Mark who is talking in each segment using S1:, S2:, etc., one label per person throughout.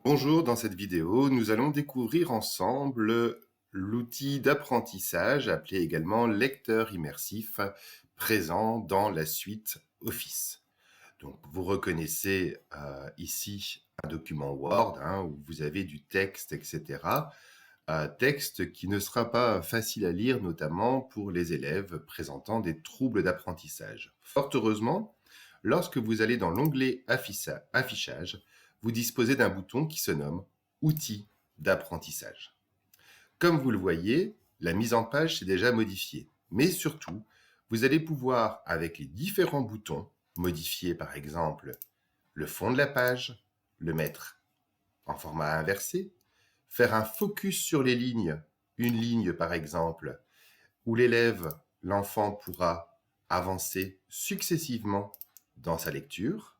S1: Bonjour, dans cette vidéo, nous allons découvrir ensemble l'outil d'apprentissage appelé également lecteur immersif présent dans la suite Office. Donc, vous reconnaissez ici un document Word où vous avez du texte, etc. Texte qui ne sera pas facile à lire, notamment pour les élèves présentant des troubles d'apprentissage. Fort heureusement, lorsque vous allez dans l'onglet Affichage, vous disposez d'un bouton qui se nomme Outils d'apprentissage. Comme vous le voyez, la mise en page s'est déjà modifiée. Mais surtout, vous allez pouvoir, avec les différents boutons, modifier par exemple le fond de la page, le mettre en format inversé, faire un focus sur les lignes, une ligne par exemple, où l'enfant pourra avancer successivement dans sa lecture,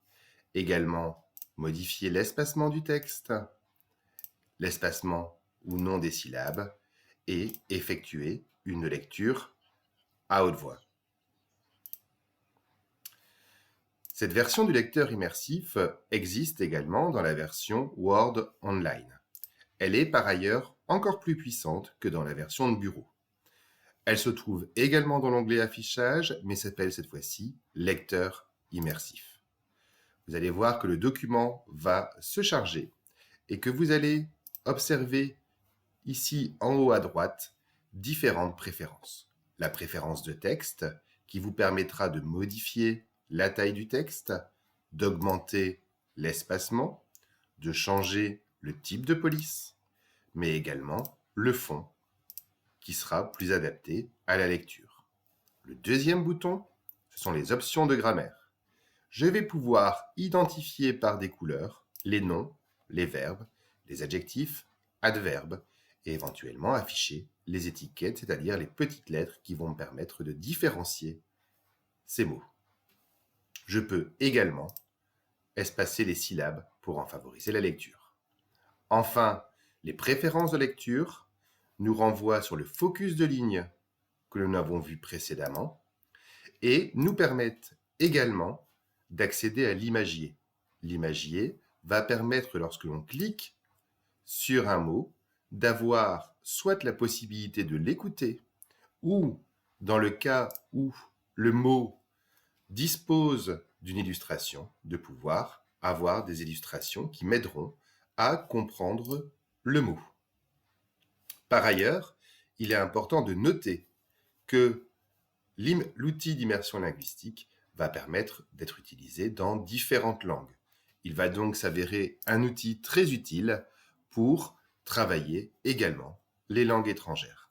S1: également modifier l'espacement du texte, l'espacement ou non des syllabes, et effectuer une lecture à haute voix. Cette version du lecteur immersif existe également dans la version Word Online. Elle est par ailleurs encore plus puissante que dans la version de bureau. Elle se trouve également dans l'onglet Affichage, mais s'appelle cette fois-ci Lecteur immersif. Vous allez voir que le document va se charger et que vous allez observer ici en haut à droite différentes préférences. La préférence de texte qui vous permettra de modifier la taille du texte, d'augmenter l'espacement, de changer le type de police, mais également le fond qui sera plus adapté à la lecture. Le deuxième bouton, ce sont les options de grammaire. Je vais pouvoir identifier par des couleurs les noms, les verbes, les adjectifs, adverbes, et éventuellement afficher les étiquettes, c'est-à-dire les petites lettres qui vont me permettre de différencier ces mots. Je peux également espacer les syllabes pour en favoriser la lecture. Enfin, les préférences de lecture nous renvoient sur le focus de ligne que nous avons vu précédemment et nous permettent également d'accéder à l'imagier. L'imagier va permettre, lorsque l'on clique sur un mot, d'avoir soit la possibilité de l'écouter ou, dans le cas où le mot dispose d'une illustration, de pouvoir avoir des illustrations qui m'aideront à comprendre le mot. Par ailleurs, il est important de noter que l'outil d'immersion linguistique va permettre d'être utilisé dans différentes langues. Il va donc s'avérer un outil très utile pour travailler également les langues étrangères.